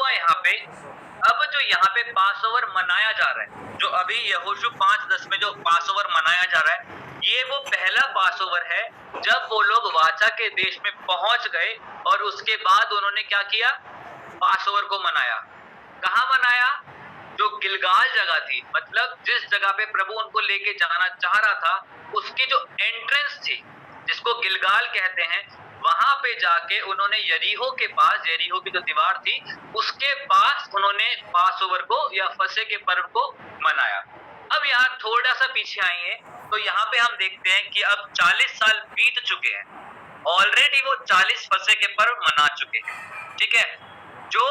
हुआ यहाँ पे, अब जो यहाँ पे पास ओवर मनाया जा रहा है, जो अभी यहोशू 5:10 में जो पास ओवर मनाया जा रहा है, ये वो पहला पास ओवर है जब वो लोग वाचा के देश में पहुंच गए और उसके बाद उन्होंने क्या किया, पास ओवर को मनाया। कहाँ मनाया? जो गिलगाल जगह थी, मतलब जिस जगह पे प्रभु उनको लेके जाना चाह रहा था, उसकी जो एंट्रेंस थी, जिसको गिलगाल कहते हैं, वहां पे जाके उन्होंने यरीहो के पास, यरीहो की जो दीवार थी उसके पास उन्होंने पास ओवर को या फसह के पर्व को मनाया। अब यहाँ थोड़ा सा पीछे आइए तो यहाँ पे हम देखते हैं कि अब 40 साल बीत चुके हैं, ऑलरेडी वो 40 फसह के पर्व मना चुके हैं। ठीक है, जो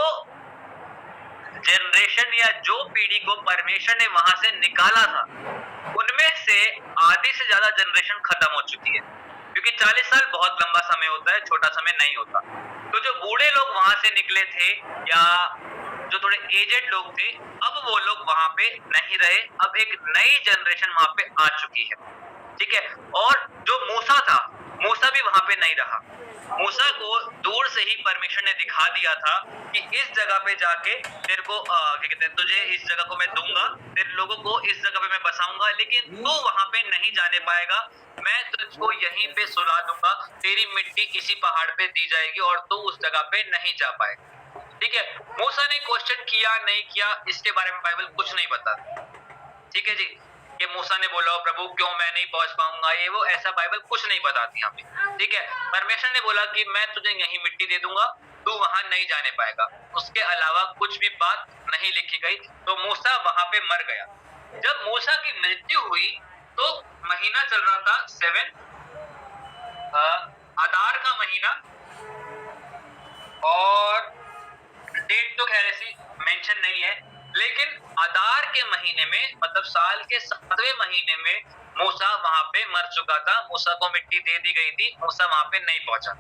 जनरेशन या जो पीढ़ी को परमेश्वर ने वहां से निकाला था, उनमें से आधी से ज्यादा जनरेशन खत्म हो चुकी है, क्योंकि 40 साल बहुत लंबा समय होता है, छोटा समय नहीं होता। तो जो बूढ़े लोग वहां से निकले थे या जो थोड़े एजेड लोग थे, अब वो लोग वहां पे नहीं रहे, अब एक नई जनरेशन वहां पे आ चुकी है। ठीक है, और जो मूसा था, मूसा भी वहां पे नहीं रहा। मूसा को दूर से ही परमेश्वर ने दिखा दिया था कि इस जगह पे जाके तेरे को क्या कहते हैं, तुझे इस जगह को मैं दूंगा, तेरे लोगों को इस जगह पे मैं बसाऊंगा, लेकिन तू वहां पे नहीं जाने पाएगा, मैं तुझको यहीं पे सुला दूंगा, तेरी मिट्टी इसी पहाड़ पे दी जाएगी और तू उस जगह पे नहीं जा पाएगा। ठीक है, मूसा ने क्वेश्चन किया नहीं किया इसके बारे में बाइबल कुछ नहीं बताती। ठीक है जी, कि मूसा ने बोला प्रभु क्यों मैं नहीं पहुंच पाऊंगा, ये वो, ऐसा बाइबल कुछ नहीं बताती यहाँ पे। ठीक है, परमेश्वर ने बोला कि मैं तुझे यही मिट्टी दे दूंगा, तू वहां नहीं जाने पाएगा, उसके अलावा कुछ भी बात नहीं लिखी गई। तो मूसा वहां पे मर गया। जब मूसा की मृत्यु हुई तो महीना चल रहा था 7 आदार का महीना, और डेट तो खैर ऐसी मेंशन नहीं है, लेकिन आदार के महीने में, मतलब साल के 7वें महीने में मूसा वहां पे मर चुका था। मूसा को मिट्टी दे दी गई थी, मूसा वहां पे नहीं पहुंचा।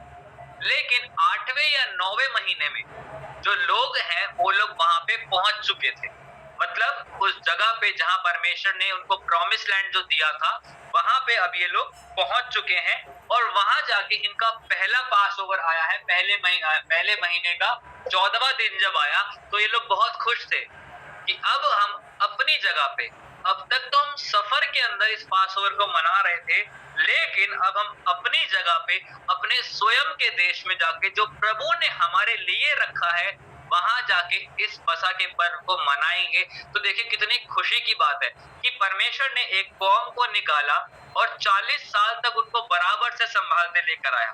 लेकिन 8वें या 9वें महीने में जो लोग हैं वो लोग वहां पे पहुंच चुके थे, मतलब उस जगह पे जहां परमेश्वर ने उनको प्रॉमिस लैंड जो दिया था, वहां पे अब ये लोग पहुंच चुके हैं। और वहां जाके इनका पहला पास ओवर आया है, पहले महीने का 14वां दिन जब आया तो ये लोग बहुत खुश थे कि अब हम अपनी जगह पे, अब तक तो हम सफर के अंदर इस पास ओवर को मना रहे थे, लेकिन अब हम अपनी जगह पे, अपने स्वयं के देश में जाके जो प्रभु ने हमारे लिए रखा है, वहां जाके इस बसा के पर्व को मनाएंगे। तो देखिए कितनी खुशी की बात है कि परमेश्वर ने एक कौम को निकाला और 40 साल तक उनको बराबर से संभालते लेकर आया।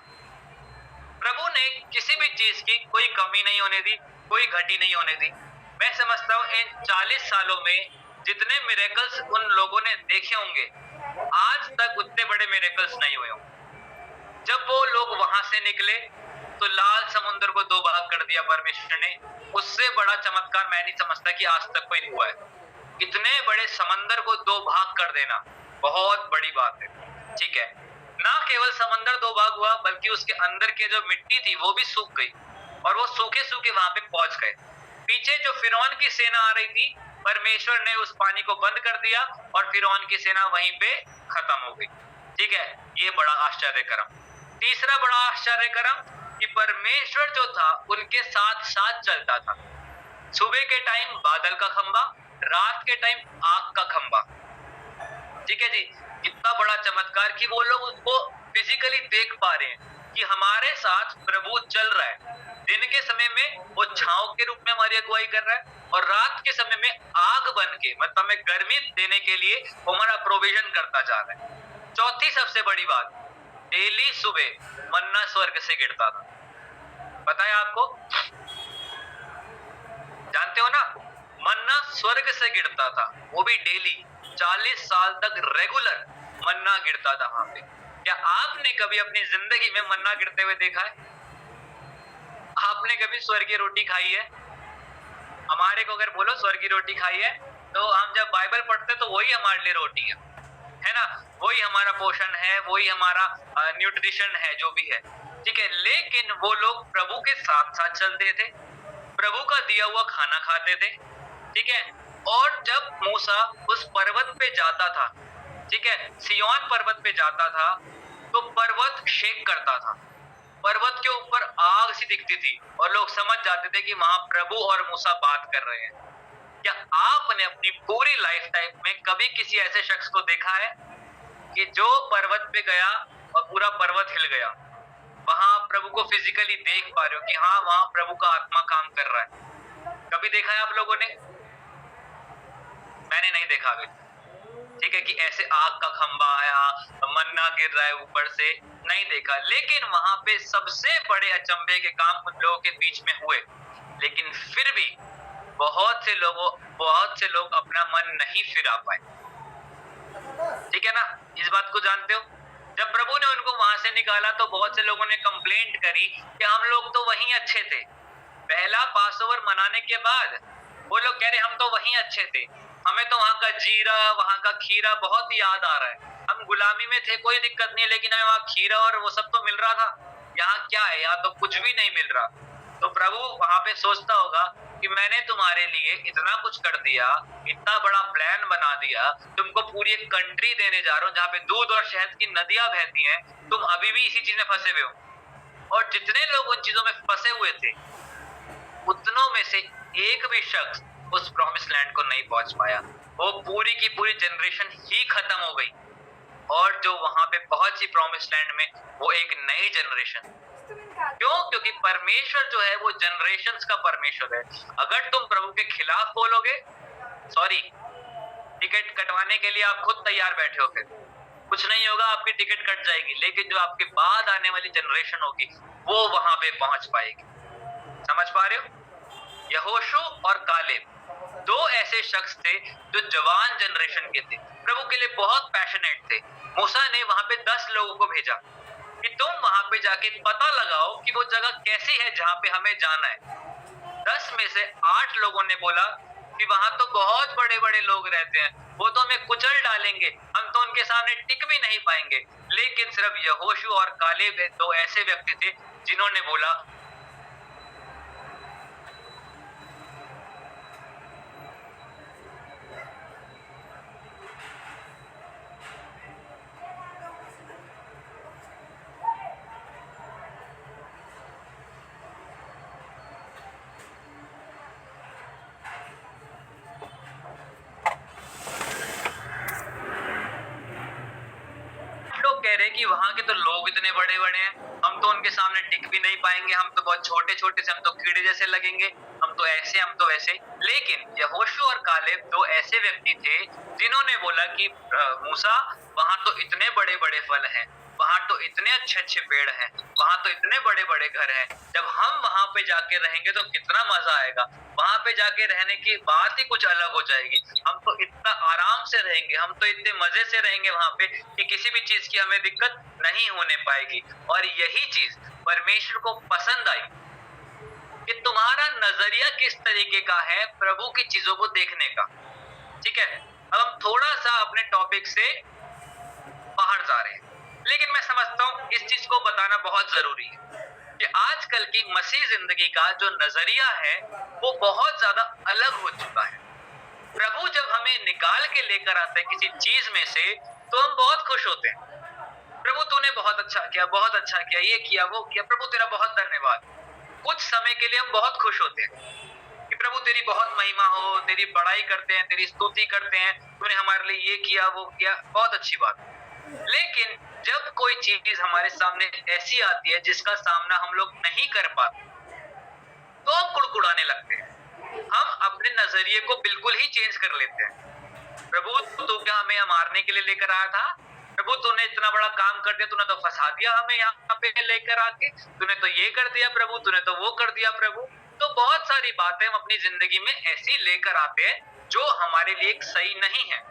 प्रभु ने किसी भी चीज की कोई कमी नहीं होने दी, कोई घटी नहीं होने दी। मैं समझता हूँ इन 40 सालों में जितने मिरेकल्स उन लोगों ने देखे होंगे, आज तक उतने बड़े मिरेकल्स नहीं हुए होंगे। जब वो लोग वहां से निकले तो लाल समुद्र को 2 भाग कर दिया परमेश्वर ने, उससे बड़ा चमत्कार मैं नहीं समझता कि आज तक कोई हुआ है। इतने बड़े समंदर को 2 भाग कर देना बहुत बड़ी बात है। ठीक है, ना केवल समंदर 2 भाग हुआ, बल्कि उसके अंदर के जो मिट्टी थी वो भी सूख गई और वो सूखे सूखे वहां पे पहुंच गए। पीछे जो फिरौन की सेना आ रही थी, परमेश्वर ने उस पानी को बंद कर दिया और फिरौन की सेना वहीं पे खत्म हो गई। ठीक है, ये बड़ा आश्चर्यकरम। तीसरा बड़ा आश्चर्यकरम कि परमेश्वर जो था उनके साथ साथ चलता था। सुबह के टाइम बादल का खंबा, रात के टाइम आग का खंबा। ठीक है जी, कितना बड़ा चमत्कार कि वो लोग उसको फिजिकली देख पा रहे हैं कि हमारे साथ प्रभु चल रहा है। दिन के समय में वो छांव के रूप में हमारी अगुवाई कर रहा है, और रात के समय में आग बन के, मतलब हमें गर्मी देने के लिए वो हमारा प्रोविजन करता जा रहा है। चौथी सबसे बड़ी बात, डेली सुबह मन्ना स्वर्ग से गिरता था। पता है आपको, जानते हो ना, मन्ना स्वर्ग से गिरता था, वो भी डेली 40 साल तक रेगुलर मन्ना गिरता था वहां पे। क्या आपने कभी अपनी जिंदगी में मन्ना गिरते हुए देखा है? आपने कभी स्वर्गीय रोटी खाई है? हमारे को अगर बोलो स्वर्गीय रोटी खाई है, तो हम जब बाइबल पढ़ते तो वही हमारे लिए रोटी है ना, वही हमारा पोषण है, वही हमारा न्यूट्रिशन है जो भी है। ठीक है, लेकिन वो लोग प्रभु के साथ साथ चलते थे, प्रभु का दिया हुआ खाना खाते थे। ठीक है, और जब मूसा उस पर्वत पे जाता था, ठीक है, सिय्योन पर्वत पे जाता था, तो पर्वत शेक करता था। पर्वत के ऊपर आग सी दिखती थी और लोग समझ जाते थे कि वहां प्रभु और मूसा बात कर रहे हैं। क्या आपने अपनी पूरी लाइफ टाइम में कभी किसी ऐसे शख्स को देखा है कि जो पर्वत पे गया और पूरा पर्वत हिल गया? वहां आप प्रभु को फिजिकली देख पा रहे हो कि हाँ, वहां प्रभु का आत्मा काम कर रहा है। कभी देखा है आप लोगों ने? मैंने नहीं देखा अभी। ठीक है कि ऐसे आग का खंबा आया, मन्ना गिर रहा है ऊपर से, नहीं देखा। लेकिन वहां पे सबसे बड़े अचंभे के काम उन लोगों के बीच में हुए, लेकिन फिर भी बहुत से लोग अपना मन नहीं फिरा पाए। ठीक है ना? इस बात को जानते हो? जब प्रभु ने उनको वहां से निकाला तो बहुत से लोगों ने कंप्लेंट करी कि हम लोग तो वहीं अच्छे थे। पहला पासओवर मनाने के बाद वो लोग कह रहे हम तो वहीं अच्छे थे, हमें तो वहां का जीरा, वहां का खीरा बहुत याद आ रहा है। हम गुलामी में थे, कोई दिक्कत नहीं, लेकिन हमें वहां खीरा और वो सब तो मिल रहा था। यहाँ क्या है? यहाँ तो कुछ भी नहीं मिल रहा। तो प्रभु वहां पे सोचता होगा कि मैंने तुम्हारे लिए इतना कुछ कर दिया, इतना बड़ा प्लान बना दिया, तुमको पूरी एक कंट्री देने जा रहा हूँ जहाँ पे दूध और शहद की नदियां बहती हैं, तुम अभी भी इसी चीज में फंसे हुए हो। और जितने लोग उन चीजों में फंसे हुए थे, उतनों में से एक भी शख्स उस प्रॉमिस लैंड को नहीं पहुंच पाया। वो पूरी की पूरी जनरेशन ही खत्म हो गई, और जो वहां पे पहुंची प्रॉमिस लैंड में, वो एक नई जनरेशन। क्यों? क्योंकि परमेश्वर जो है वो जनरेशंस का परमेश्वर है। अगर तुम प्रभु के खिलाफ बोलोगे, सॉरी, टिकट कटवाने के लिए आप खुद तैयार बैठे हो, फिर कुछ नहीं होगा, आपकी टिकट कट जाएगी। लेकिन जो आपके बाद आने वाली जनरेशन होगी, वो वहां पे पहुंच पाएगी। समझ पा रहे हो? यहोशू और कालेब दो ऐसे शख्स थे जो जवान जनरेशन के थे, प्रभु के लिए बहुत पैशनेट थे। मूसा ने वहां पे 10 लोगों को भेजा कि तुम वहां पे जाके पता लगाओ कि वो जगह कैसी है जहां पे हमें जाना है। 10 में से 8 लोगों ने बोला कि वहां तो बहुत बड़े बड़े लोग रहते हैं, वो तो हमें कुचल डालेंगे, हम तो उनके सामने टिक भी नहीं पाएंगे। लेकिन सिर्फ यहोशू और कालेब दो ऐसे व्यक्ति थे जिन्होंने बोला कह रहे कि वहां के तो लोग इतने बड़े बड़े हैं, हम तो उनके सामने टिक भी नहीं पाएंगे, हम तो बहुत छोटे छोटे से, हम तो कीड़े जैसे लगेंगे, हम तो ऐसे, हम तो वैसे। लेकिन यहोशू और कालेब दो ऐसे व्यक्ति थे जिन्होंने बोला कि मूसा, वहां तो इतने बड़े बड़े फल हैं, वहां तो इतने अच्छे अच्छे पेड़ हैं, वहां तो इतने बड़े बड़े घर हैं, जब हम वहां पे जाके रहेंगे तो कितना मजा आएगा। वहां पे जाके रहने की बात ही कुछ अलग हो जाएगी। हम तो इतना आराम से रहेंगे, हम तो इतने मजे से रहेंगे वहां पे कि किसी भी चीज की हमें दिक्कत नहीं होने पाएगी। और यही चीज परमेश्वर को पसंद आई कि तुम्हारा नजरिया किस तरीके का है प्रभु की चीजों को देखने का। ठीक है, अब हम थोड़ा सा अपने टॉपिक से बाहर जा रहे हैं, लेकिन मैं समझता हूं इस चीज को बताना बहुत जरूरी है कि आजकल की मसीह जिंदगी का जो नजरिया है वो बहुत ज्यादा अलग हो चुका है। प्रभु जब हमें निकाल के लेकर आता है किसी चीज में से, तो हम बहुत खुश होते हैं। प्रभु तूने बहुत अच्छा किया, बहुत अच्छा किया, ये किया, वो किया, प्रभु तेरा बहुत धन्यवाद। कुछ समय के लिए हम बहुत खुश होते हैं कि प्रभु तेरी बहुत महिमा हो, तेरी बड़ाई करते हैं, तेरी स्तुति करते हैं, तूने हमारे लिए ये किया, वो किया, बहुत अच्छी बात। लेकिन जब कोई चीज हमारे सामने ऐसी आती है जिसका सामना हम लोग नहीं कर पाते, तो हम कुड़कुड़ाने लगते हैं। हम अपने नजरिए को बिल्कुल ही चेंज कर लेते हैं। प्रभु तू क्या हमें मारने के लिए लेकर आया था? प्रभु तूने इतना बड़ा काम कर दिया, तूने तो फंसा दिया हमें यहाँ पे लेकर आके, तूने तो ये कर दिया प्रभु, तूने तो वो कर दिया प्रभु। तो बहुत सारी बातें हम अपनी जिंदगी में ऐसी लेकर आते हैं जो हमारे लिए सही नहीं है।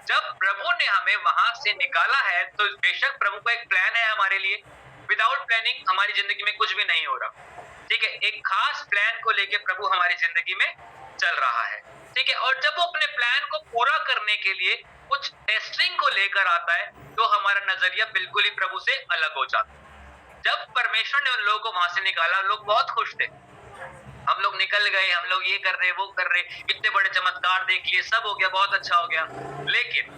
जब प्रभु ने हमें वहां से निकाला है तो बेशक प्रभु का एक प्लान है हमारे लिए। विदाउट प्लानिंग हमारी जिंदगी में कुछ भी नहीं हो रहा। ठीक है, एक खास प्लान को लेके प्रभु हमारी जिंदगी में चल रहा है। ठीक है, और जब वो अपने प्लान को पूरा करने के लिए कुछ टेस्टिंग को लेकर आता है, तो हमारा नजरिया बिल्कुल ही प्रभु से अलग हो जाता है। जब परमेश्वर ने उन लोगों को वहां से निकाला, लोग बहुत खुश थे, हम लोग निकल गए, हम लोग ये कर रहे, वो कर रहे, इतने बड़े चमत्कार देख लिए, सब हो गया, बहुत अच्छा हो गया। लेकिन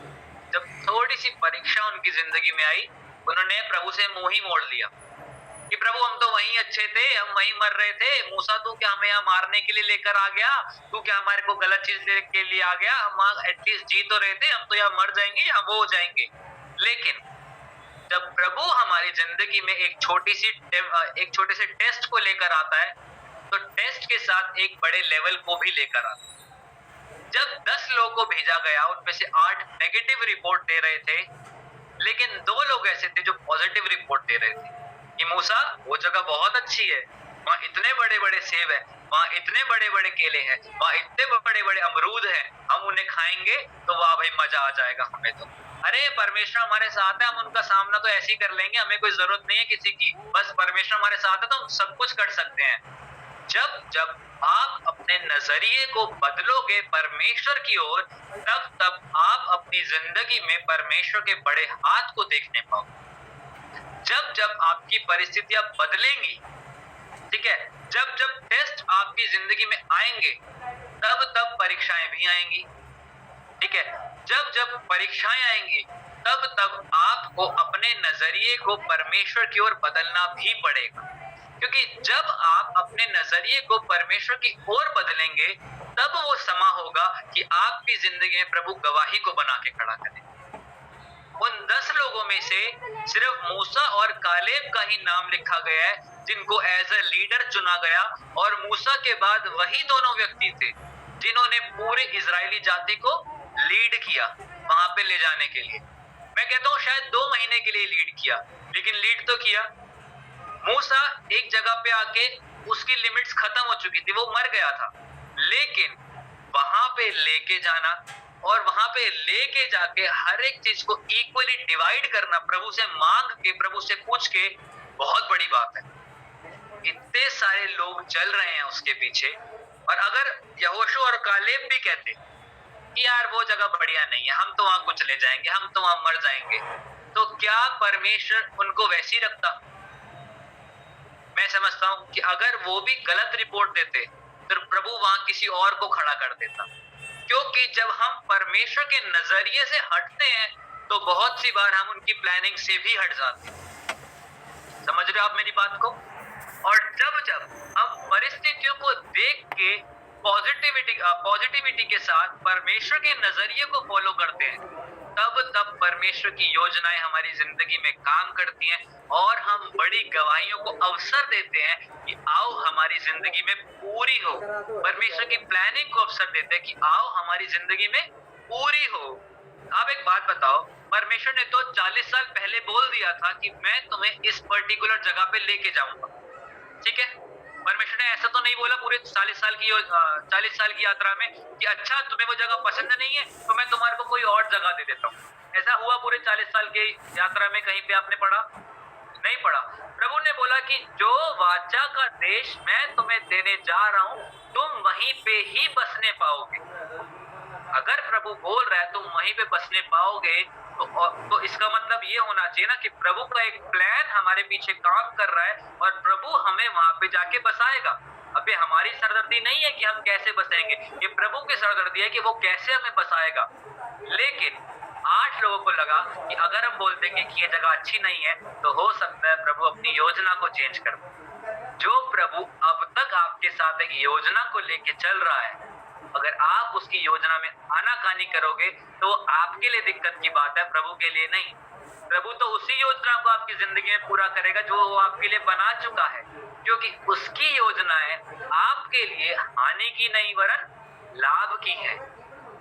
जब थोड़ी सी परीक्षा उनकी जिंदगी में आई, उन्होंने प्रभु से मुंह ही मोड़ लिया। कि प्रभु हम तो वहीं अच्छे थे, हम वहीं मर रहे थे, मूसा तू क्या हमें यहाँ मारने के लिए लेकर आ गया, तू क्या हमारे को गलत चीज देने के लिए आ गया, हम वहां एटलीस्ट जी तो रहे थे, हम तो यहाँ मर जाएंगे या वो हो जाएंगे। लेकिन जब प्रभु हमारी जिंदगी में एक छोटे से टेस्ट को लेकर आता है, तो टेस्ट के साथ एक बड़े लेवल को भी लेकर आता है। जब 10 लोगों को भेजा गया, उनमें से 8 नेगेटिव रिपोर्ट दे रहे थे, लेकिन 2 लोग ऐसे थे जो पॉजिटिव रिपोर्ट दे रहे थे कि मूसा वो जगह बहुत अच्छी है, वहाँ इतने बड़े बड़े सेब हैं, वहाँ इतने बड़े बड़े केले हैं, वहाँ इतने बड़े बड़े अमरूद हैं, हम उन्हें खाएंगे तो वाह भाई मजा आ जाएगा हमें तो। अरे परमेश्वर हमारे साथ है, हम उनका सामना तो ऐसे ही कर लेंगे, हमें कोई जरूरत नहीं है किसी की, बस परमेश्वर हमारे साथ है तो हम सब कुछ कर सकते हैं। जब जब आप अपने नजरिए को बदलोगे परमेश्वर की ओर, तब तब आप अपनी जिंदगी में परमेश्वर के बड़े हाथ को देखने पाओगे। जब जब आपकी परिस्थितियां बदलेंगी, ठीक है, जब जब टेस्ट आपकी जिंदगी में आएंगे, तब तब परीक्षाएं भी आएंगी, ठीक है, जब जब परीक्षाएं आएंगी, तब तब आपको अपने नजरिए को परमेश्वर की ओर बदलना भी पड़ेगा। क्योंकि जब आप अपने नजरिए को परमेश्वर की ओर बदलेंगे, तब वो समा होगा कि आपकी जिंदगी में प्रभु गवाही को बना के खड़ा करें। उन 10 लोगों में से सिर्फ मूसा और कालेब का ही नाम लिखा गया है जिनको एज अ लीडर चुना गया, और मूसा के बाद वही दोनों व्यक्ति थे जिन्होंने पूरे इजरायली जाति को लीड किया वहां पे ले जाने के लिए। मैं कहता हूँ शायद 2 महीने के लिए लीड किया, लेकिन लीड तो किया। मूसा एक जगह पे आके उसकी लिमिट्स खत्म हो चुकी थी, वो मर गया था, लेकिन वहां पे लेके जाना और वहां पे लेके जाके हर एक चीज को इक्वली डिवाइड करना, प्रभु से मांग के, प्रभु से पूछ के, बहुत बड़ी बात है। इतने सारे लोग चल रहे हैं उसके पीछे, और अगर यहोशू और कालेब भी कहते कि यार वो जगह बढ़िया नहीं है, हम तो वहां कुछ ले जाएंगे, हम तो वहां मर जाएंगे, तो क्या परमेश्वर उनको वैसी रखता? मैं समझता हूं कि अगर वो भी गलत रिपोर्ट देते तो प्रभु वहां किसी और को खड़ा कर देता। क्योंकि जब हम परमेश्वर के नजरिए से हटते हैं, तो बहुत सी बार हम उनकी प्लानिंग से भी हट जाते हैं। समझ रहे हो आप मेरी बात को? और जब जब हम परिस्थितियों को देख के पॉजिटिविटी के साथ परमेश्वर के नजरिए को फॉलो करते हैं, तब तब परमेश्वर की योजनाएं हमारी जिंदगी में काम करती हैं, और हम बड़ी गवाहियों को अवसर देते हैं कि आओ हमारी जिंदगी में पूरी हो। परमेश्वर की प्लानिंग को अवसर देते हैं कि आओ हमारी जिंदगी में पूरी हो। आप एक बात बताओ, परमेश्वर ने तो 40 साल पहले बोल दिया था कि मैं तुम्हें इस पर्टिकुलर जगह पे लेके जाऊंगा, ठीक है। परमेश्वर ने ऐसा तो नहीं बोला पूरे 40 साल की यात्रा में कि अच्छा तुम्हें वो जगह पसंद नहीं है तो मैं तुम्हारे को कोई और जगह दे देता हूँ। ऐसा हुआ पूरे 40 साल की यात्रा में? कहीं पे आपने पढ़ा? नहीं पढ़ा। प्रभु ने बोला कि जो वाचा का देश मैं तुम्हें देने जा रहा हूँ, तुम वहीं पे ही बसने पाओगे। अगर प्रभु बोल रहा है तुम वहीं पे बसने पाओगे, तो इसका मतलब ये होना चाहिए ना कि प्रभु का एक प्लान हमारे पीछे काम कर रहा है, और प्रभु हमें वहां पे जाके बसाएगा। अबे हमारी सरदर्दी नहीं है कि हम कैसे बसेंगे, ये प्रभु की सरदर्दी है कि वो कैसे हमें बसाएगा। लेकिन 8 लोगों को लगा कि अगर हम बोल देंगे कि ये जगह अच्छी नहीं है, तो हो सकता है प्रभु अपनी योजना को चेंज कर दे। जो प्रभु अब तक आपके साथ एक योजना को लेके चल रहा है, अगर आप उसकी योजना में आनाकानी करोगे तो आपके लिए दिक्कत की बात है, प्रभु के लिए नहीं। प्रभु तो उसी योजना को आपकी जिंदगी में पूरा करेगा जो वो आपके लिए बना चुका है, क्योंकि उसकी योजनाएं आपके लिए हानि की नहीं वरन लाभ की है।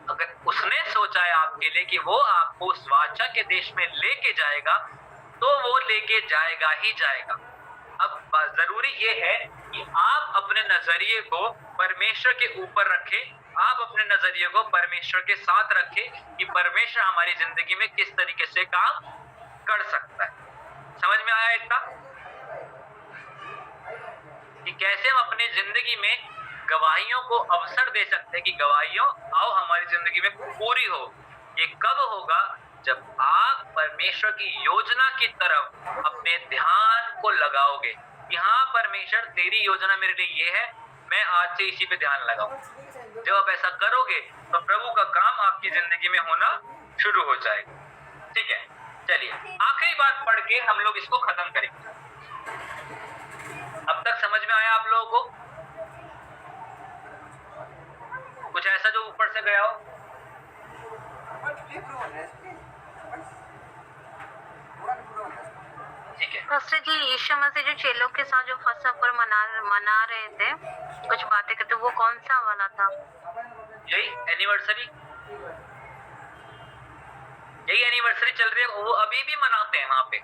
अगर उसने सोचा है आपके लिए कि वो आपको उस वाचा के देश में लेके जाएगा, तो वो लेके जाएगा ही जाएगा। अब जरूरी ये है कि आप अपने नजरिए को परमेश्वर के ऊपर रखें, आप अपने नजरिए को परमेश्वर के साथ रखें कि परमेश्वर हमारी जिंदगी में किस तरीके से काम कर सकता है। समझ में आया इतना कि कैसे हम अपनी जिंदगी में गवाहियों को अवसर दे सकते हैं कि गवाहियों आओ हमारी जिंदगी में पूरी हो। ये कब होगा? जब आप परमेश्वर की योजना की तरफ अपने ध्यान को लगाओगे कि हाँ परमेश्वर तेरी योजना मेरे लिए ये है, मैं आज से इसी पे ध्यान लगाऊं। जब आप ऐसा करोगे तो प्रभु का काम आपकी जिंदगी में होना शुरू हो जाएगा। ठीक है, चलिए आखिरी बात पढ़ के हम लोग इसको खत्म करेंगे। अब तक समझ में आया आप लोगों को? कुछ ऐसा जो ऊपर से गया हो? ठीक है। पास्टर जी, यीशु मसीह जो चेलों के साथ जो फसह मना रहे थे, कुछ बातें करते, वो कौन सा वाला था? यही एनिवर्सरी चल रही है, वो अभी भी मनाते हैं वहां पे।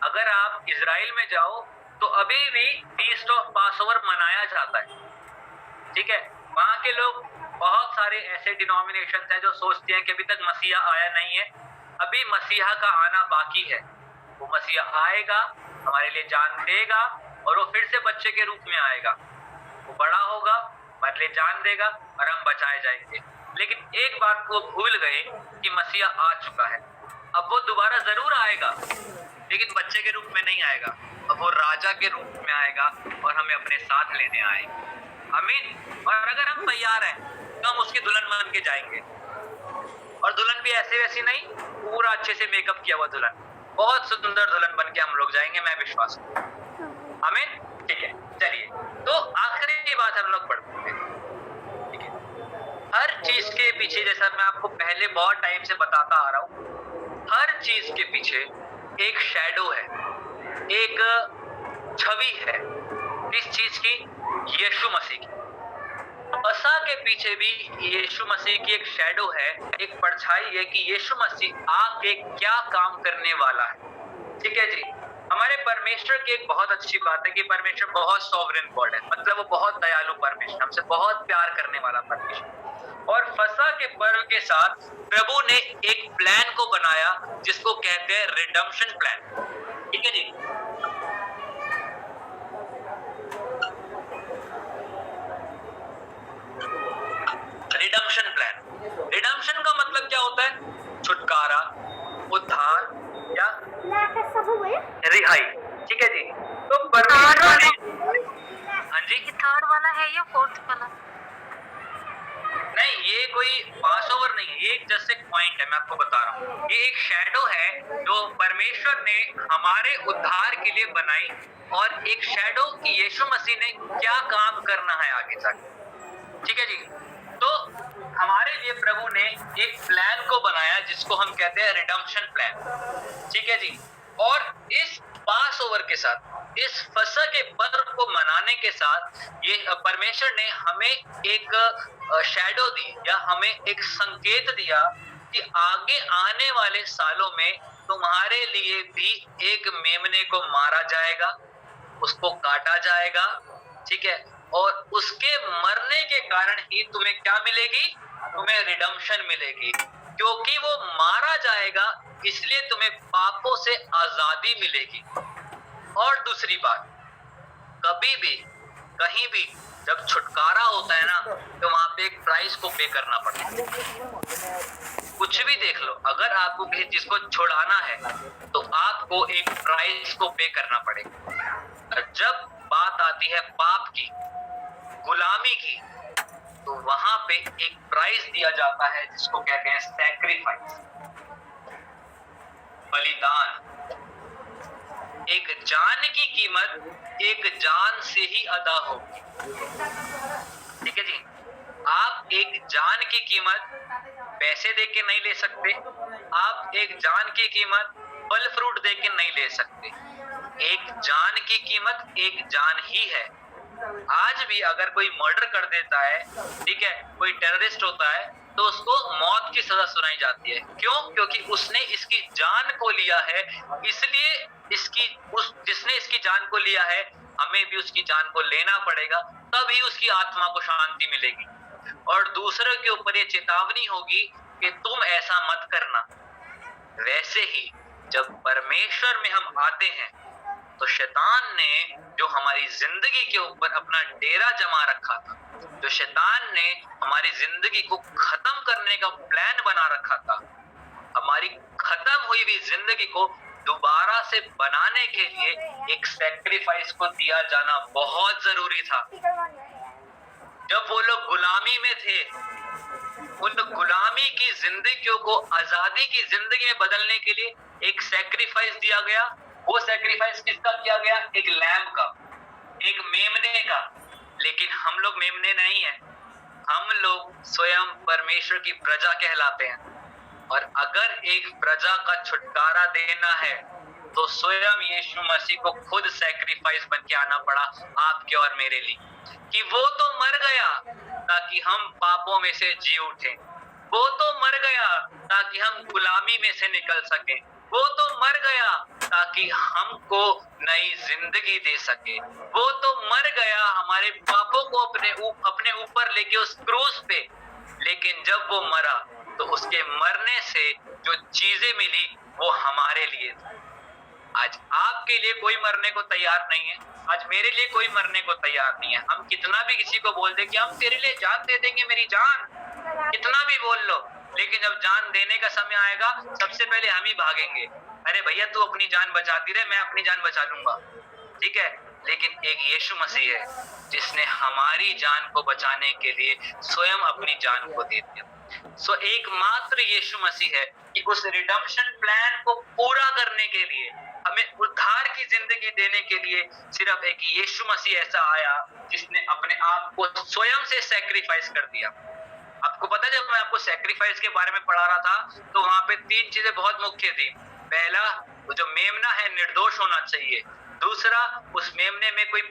अगर आप इजराइल में जाओ तो अभी भी फीस्ट ऑफ पासओवर मनाया जाता है। ठीक है, वहां के लोग, बहुत सारे ऐसे डिनोमिनेशन हैं जो सोचते हैं कि अभी तक मसीहा आया नहीं है, अभी मसीहा का आना बाकी है। वो मसीहा आएगा, हमारे लिए जान देगा और वो फिर से बच्चे के रूप में आएगा। वो बड़ा होगा, हमारे लिए जान देगा और हम बचाए जाएंगे। लेकिन एक बात को भूल गए कि मसीहा आ चुका है। अब वो दोबारा जरूर आएगा, लेकिन बच्चे के रूप में नहीं आएगा। अब वो राजा के रूप में आएगा और हमें अपने साथ लेने आएगा। आमीन। और अगर हम तैयार हैं तो हम उसकी दुल्हन बन के जाएंगे। और दुल्हन भी ऐसे वैसी नहीं, पूरा अच्छे से मेकअप किया हुआ दुल्हन, बहुत सुंदर दुल्हन बन के हम लोग जाएंगे, मैं विश्वास करता हूं। आमीन। ठीक है, चलिए तो आखिरी बात हम लोग पढ़ते हैं। ठीक है, हर चीज के पीछे, जैसा मैं आपको पहले बहुत टाइम से बताता आ रहा हूं, हर चीज के पीछे एक शैडो है, एक छवि है। इस चीज की, यीशु मसीह की। फसह के पीछे भी यीशु मसीह की एक शैडो है, एक परछाई है कि यीशु मसीह आके क्या काम करने वाला है। ठीक है जी। हमारे परमेश्वर की एक बहुत अच्छी बात है कि परमेश्वर बहुत सॉवरेन गॉड है, मतलब वो बहुत दयालु परमेश्वर, हमसे बहुत प्यार करने वाला परमेश्वर। और फसह के पर्व के साथ प्रभु ने एक प्लान को बनाया जिसको कहते हैं रिडम्पशन प्लान। ठीक है जी। रिडम्पशन प्लान, रिडम्पशन का मतलब क्या होता है? छुटकारा, उद्धार या रिहाई। ठीक है जी। तो परमेश्वर ने, हाँ जी, थर्ड वाला है या फोर्थ वाला? नहीं, ये कोई पासओवर नहीं है, ये एक जस्ट एक पॉइंट है, मैं आपको बता रहा हूँ। ये एक शैडो है जो परमेश्वर ने हमारे उद्धार के लिए बनाई, और एक शैडो कि यीशु मसीह ने क्या काम करना है आगे तक। ठीक है जी। तो हमारे लिए प्रभु ने एक प्लान को बनाया जिसको हम कहते हैं रिडम्पशन प्लान। ठीक है जी। और इस पास ओवर के साथ, इस फसह के पर्व को मनाने के साथ, ये परमेश्वर ने हमें एक शैडो दी, या हमें एक संकेत दिया कि आगे आने वाले सालों में तुम्हारे लिए भी एक मेमने को मारा जाएगा, उसको काटा जाएगा। ठीक है, और उसके मरने के कारण ही तुम्हें क्या मिलेगी? तुम्हें रिडम्पशन मिलेगी, क्योंकि वो मारा जाएगा, इसलिए तुम्हें पापों से आजादी मिलेगी। और दूसरी बात, कभी भी कहीं भी जब छुटकारा होता है ना, तो वहां पे एक प्राइस को पे करना पड़ता है। कुछ भी देख लो, अगर आपको किसी चीज को छुड़ाना है तो आपको एक प्राइस को पे करना पड़ेगा। जब बात आती है पाप की, गुलामी की, तो वहां पे एक प्राइस दिया जाता है जिसको कहते हैं सैक्रिफाइस, बलिदान। एक जान की कीमत एक जान से ही अदा होगी। ठीक है जी। आप एक जान की कीमत पैसे दे के नहीं ले सकते, आप एक जान की कीमत फल फ्रूट दे के नहीं ले सकते। एक जान की कीमत एक जान ही है। आज भी अगर कोई मर्डर कर देता है, ठीक है, कोई टेररिस्ट होता है, तो उसको मौत की सजा सुनाई जाती है। क्यों? क्योंकि उसने इसकी जान को लिया है, इसलिए जिसने इसकी जान को लिया है, हमें भी उसकी जान को लेना पड़ेगा, तभी उसकी आत्मा को शांति मिलेगी। और दूसरों के ऊपर ये चेतावनी होगी कि तुम ऐसा मत करना। वैसे ही जब परमेश्वर में हम आते हैं, तो शैतान ने जो हमारी जिंदगी के ऊपर अपना डेरा जमा रखा था, जो शैतान ने हमारी जिंदगी को खत्म करने का प्लान बना रखा था, हमारी खत्म हुई हुई जिंदगी को दोबारा से बनाने के लिए एक सैक्रिफाइस को दिया जाना बहुत जरूरी था। जब वो लोग गुलामी में थे, उन गुलामी की जिंदगियों को आजादी की जिंदगी में बदलने के लिए एक सैक्रिफाइस दिया गया। वो सैक्रिफाइस किसका किया गया? एक लैम्ब का। एक मेमने का, लेकिन हम लोग मेमने नहीं है, हम लोग स्वयं परमेश्वर की प्रजा कहलाते हैं। और अगर एक प्रजा का छुटकारा देना है तो स्वयं यीशु मसीह को खुद सैक्रिफाइस बन के आना पड़ा आपके और मेरे लिए, कि वो तो मर गया ताकि हम पापों में से जी उठें, वो तो मर गया ताकि हम गुलामी में से निकल सकें, वो तो मर गया ताकि हमको नई जिंदगी दे सके, वो तो मर गया हमारे पापों को अपने ऊपर लेके उस क्रूस पे। लेकिन जब वो मरा तो उसके मरने से जो चीजें मिली वो हमारे लिए थी। आज आपके लिए कोई मरने को तैयार नहीं है, आज मेरे लिए कोई मरने को तैयार नहीं है। हम कितना भी किसी को बोल दे कि हम तेरे लिए जान दे देंगे, मेरी जान, कितना भी बोल लो, लेकिन जब जान देने का समय आएगा सबसे पहले हम ही भागेंगे। अरे भैया तू अपनी जान बचाती रहे, मैं अपनी जान बचा लूंगा, ठीक है। लेकिन एक यीशु मसीह है जिसने हमारी जान को बचाने के लिए स्वयं अपनी जान को दे दिया। सो एकमात्र यीशु मसीह है कि उस रिडम्पशन प्लान को पूरा करने के लिए, हमें उद्धार की जिंदगी देने के लिए सिर्फ एक यीशु मसीह ऐसा आया जिसने अपने आप को स्वयं से सैक्रिफाइस कर दिया। आपको पता है, जब मैं आपको सैक्रिफाइस के बारे में पढ़ा रहा था तो वहां पे 3 चीजें बहुत मुख्य थी। पहला, वो जो मेमना है निर्दोष होना चाहिए। दूसरा, उस मेमने में कोई